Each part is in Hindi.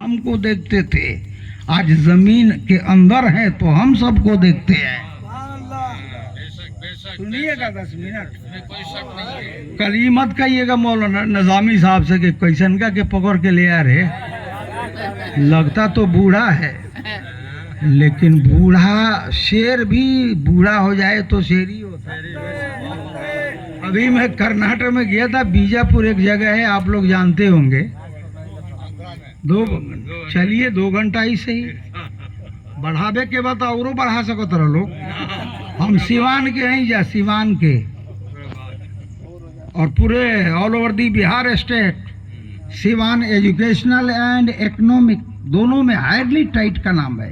हमको देखते थे, आज जमीन के अंदर है तो हम सबको देखते हैं। सुनिएगा 10 मिनट, कल ये मत कहिएगा मौलाना निजामी साहब से कि कैसन का के पकड़ के ले आ रहे। लगता तो बूढ़ा है, लेकिन बूढ़ा शेर भी बूढ़ा हो जाए तो शेर ही होता है। अभी मैं कर्नाटक में गया था, बीजापुर एक जगह है, आप लोग जानते होंगे। चलिए 2 घंटा ही सही, बढ़ावे के बाद और बढ़ा सको तरह लोग। हम सिवान के हैं, जा सिवान के, और पूरे all over the Bihar state Siwan educational and economic दोनों में हाईली टाइट का नाम है।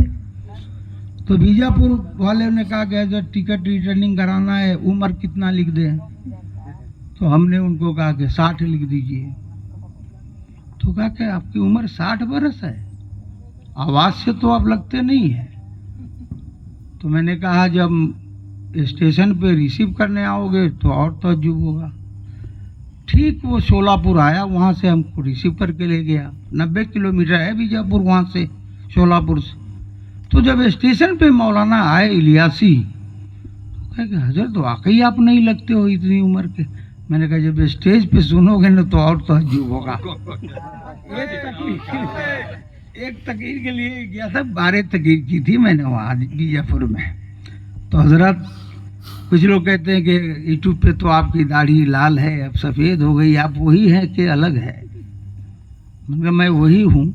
तो बीजापुर वाले ने कहा कि जब टिकट रिटर्निंग कराना है उम्र कितना लिख दें, तो हमने उनको कहा कि 60 लिख दीजिए। तो कहा कि आपकी उम्र 60 बरस है, आवाज से तो आप लगते नहीं है। तो मैंने कहा जब स्टेशन पे रिसीव करने आओगे तो और तजुब होगा। ठीक वो शोलापुर आया, वहाँ से हमको रिसीव करके ले गया। 90 किलोमीटर है बीजापुर वहाँ से, शोलापुर से। तो जब स्टेशन पे मौलाना आए इलियासी, तो कहा कि हजरत वाकई आप नहीं लगते हो इतनी उम्र के। मैंने कहा जब स्टेज पे सुनोगे ना तो और तजुब होगा। एक तकरीर के लिए गया था, 12 तकरीर की थी मैंने वहाँ बीजापुर में। तो हजरत कुछ लोग कहते हैं कि यूट्यूब पे तो आपकी दाढ़ी लाल है, अब सफ़ेद हो गई, आप वही हैं कि अलग है? मतलब मैं वही हूँ,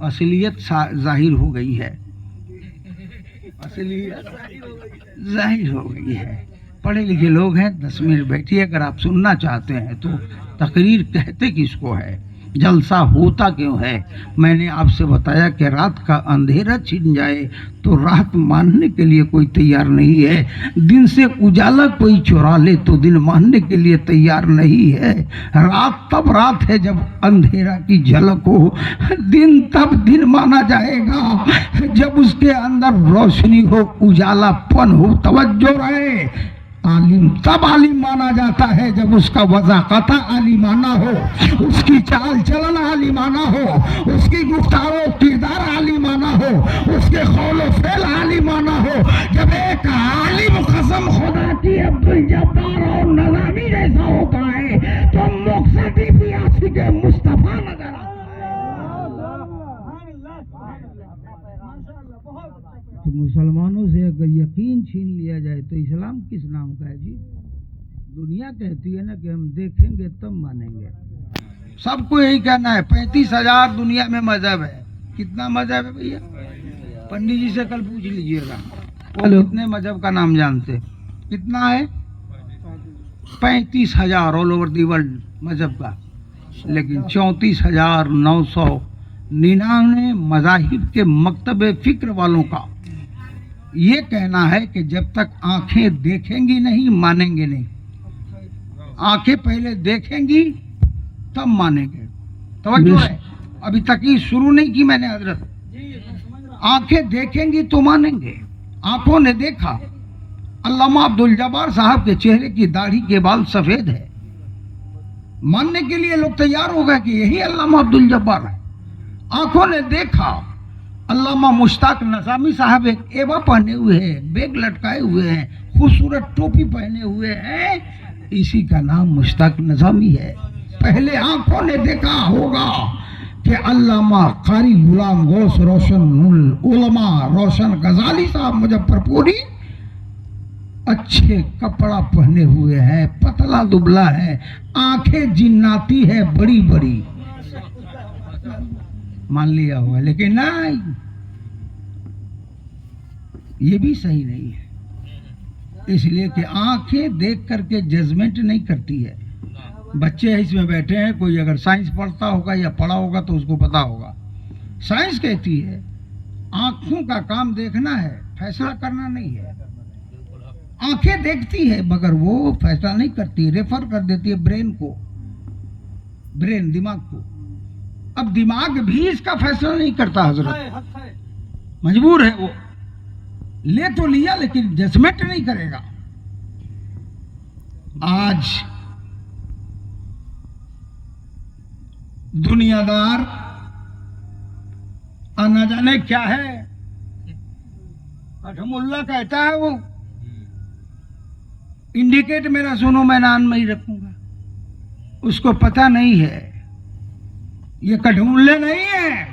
असलियत जाहिर हो गई है, असलियत जाहिर हो गई है। पढ़े लिखे लोग हैं, 10 मिनट बैठिए, अगर आप सुनना चाहते हैं तो। तकरीर कहते किसको है, जलसा होता क्यों है? मैंने आपसे बताया कि रात का अंधेरा छिन जाए तो रात मानने के लिए कोई तैयार नहीं है, दिन से उजाला कोई चुरा ले तो दिन मानने के लिए तैयार नहीं है। रात तब रात है जब अंधेरा की झलक हो, दिन तब दिन माना जाएगा जब उसके अंदर रोशनी हो, उजालापन हो। तवज्जो रहे, आलिम तब आलिम माना जाता है जब उसका वज़ाक़ता आलिमाना हो, उसकी चाल चलन आलिमाना हो, उसकी गुफ्तारो किरदार आलिमाना हो, उसके कौलो फ़ेल आलिमाना हो। जब एक आलिम कसम खुदा की अब्दुल जब्बार और नज़ामी जैसा होता है तो मुक़्तदी भी आशिक़ मुस्तफ़ा नजर आता है। तो मुसलमानों से अगर यकीन छीन लिया जाए तो इस्लाम किस नाम का है जी? दुनिया कहती है ना कि हम देखेंगे तब मानेंगे। सबको यही कहना है। 35,000 दुनिया में मजहब है। कितना मजहब है भैया? पंडित जी से कल पूछ लीजिएगा, वो कितने मजहब का नाम जानते? कितना है? 35,000 ऑल ओवर दी वर्ल्ड मजहब का, लेकिन 34,999 मजाहिब के मकतब फिक्र वालों का ये कहना है कि जब तक आंखें देखेंगी नहीं मानेंगे नहीं। आंखें पहले देखेंगी तब मानेंगे। तवज्जो है, अभी तक ही शुरू नहीं की मैंने हजरत। आंखें देखेंगी तो मानेंगे। आंखों ने देखा, अल्लामा अब्दुल जब्बार साहब के चेहरे की दाढ़ी के बाल सफेद है, मानने के लिए लोग तैयार हो गए कि यही अल्लामा अब्दुल जब्बार है। आंखों ने देखा, अल्लामा मुश्ताक नज़ामी साहब एक एवा पहने हुए हैं, बैग लटकाए हुए हैं, खूबसूरत टोपी पहने हुए हैं, इसी का नाम मुश्ताक नज़ामी है। पहले आंखों ने देखा होगा कि अल्लामा कारी गुलाम गौस रोशन उलमा रोशन गजाली साहब मुजफ्फरपुरी अच्छे कपड़ा पहने हुए हैं, पतला दुबला है, आंखें जिन्नाती है बड़ी बड़ी, मान लिया हुआ। लेकिन नहीं, ये भी सही नहीं है, इसलिए कि आंखें देख करके जजमेंट नहीं करती है। बच्चे इसमें बैठे हैं, कोई अगर साइंस पढ़ता होगा या पढ़ा होगा तो उसको पता होगा। साइंस कहती है आंखों का काम देखना है, फैसला करना नहीं है। आंखें देखती है मगर वो फैसला नहीं करती, रेफर कर देती है ब्रेन को, ब्रेन दिमाग को। अब दिमाग भी इसका फैसला नहीं करता हजरत, मजबूर है वो, ले तो लिया लेकिन जजमेंट नहीं करेगा। आज दुनियादार और न जाने क्या है, अठमुल्ला कहता है वो, इंडिकेट मेरा सुनो, मैं नाम नहीं रखूंगा। उसको पता नहीं है ये कठमुल्ले नहीं है।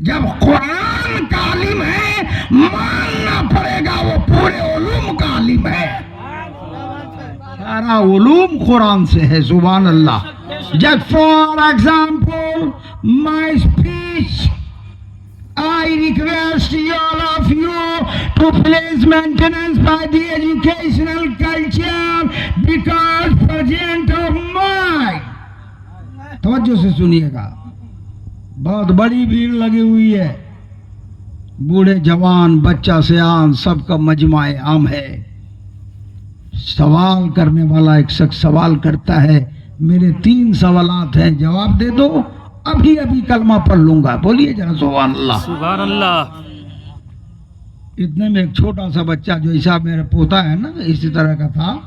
जब कुरान का आलिम है, मानना पड़ेगा वो पूरे उलूम का आलिम है। सारा उलूम कुरान से है। सुभान Allah. Just for example my speech, I request all of you to please maintenance by the educational culture because present of mind. तवज्जो से सुनिएगा, बहुत बड़ी भीड़ लगी हुई है, बूढ़े जवान बच्चा सियान सबका मजमा आम है। सवाल करने वाला एक शख्स सवाल करता है, मेरे 3 सवालात हैं, जवाब दे दो, अभी अभी कलमा पढ़ लूंगा। बोलिए जरा सुभान अल्लाह। सुभान अल्लाह। इतने में एक छोटा सा बच्चा जो ऐसा मेरा पोता है ना, इसी तरह का था,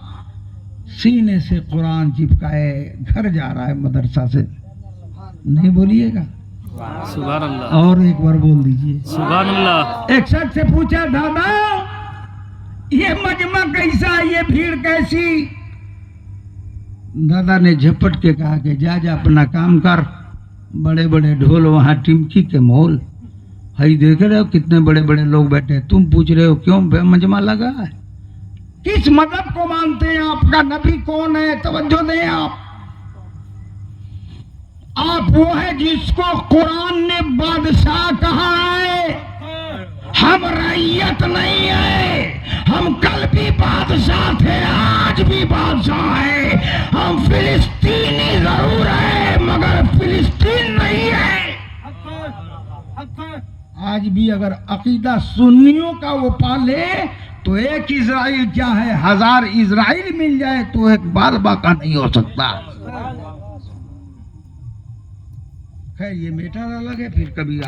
सीने से कुरान चिपकाए घर जा रहा है मदरसा से। नहीं बोलिएगा सुभान अल्लाह। और एक बार बोल दीजिए सुभान अल्लाह। एक शख्स से पूछा, दादा ये मजमा कैसा, ये भीड़ कैसी? दादा ने झपट के कहा कि जा अपना काम कर, बड़े बड़े ढोल वहां टिमकी के मोल, हई देख रहे हो कितने बड़े बड़े लोग बैठे, तुम पूछ रहे हो क्यों मजमा लगा है? किस मजहब को मानते हैं? आपका नबी कौन है? तवज्जो दें आप वो है जिसको कुरान ने बादशाह कहा है। हम रैयत नहीं है, हम कल भी बादशाह थे, आज भी बादशाह है। हम फिलिस्तीनी जरूर है मगर फिलिस्तीन नहीं है। आज भी अगर अकीदा सुन्नियों का वो पाले तो एक इजराइल क्या है, 1000 इजराइल मिल जाए तो एक बालबा का नहीं हो सकता। खैर ये मैटर अलग है, फिर कभी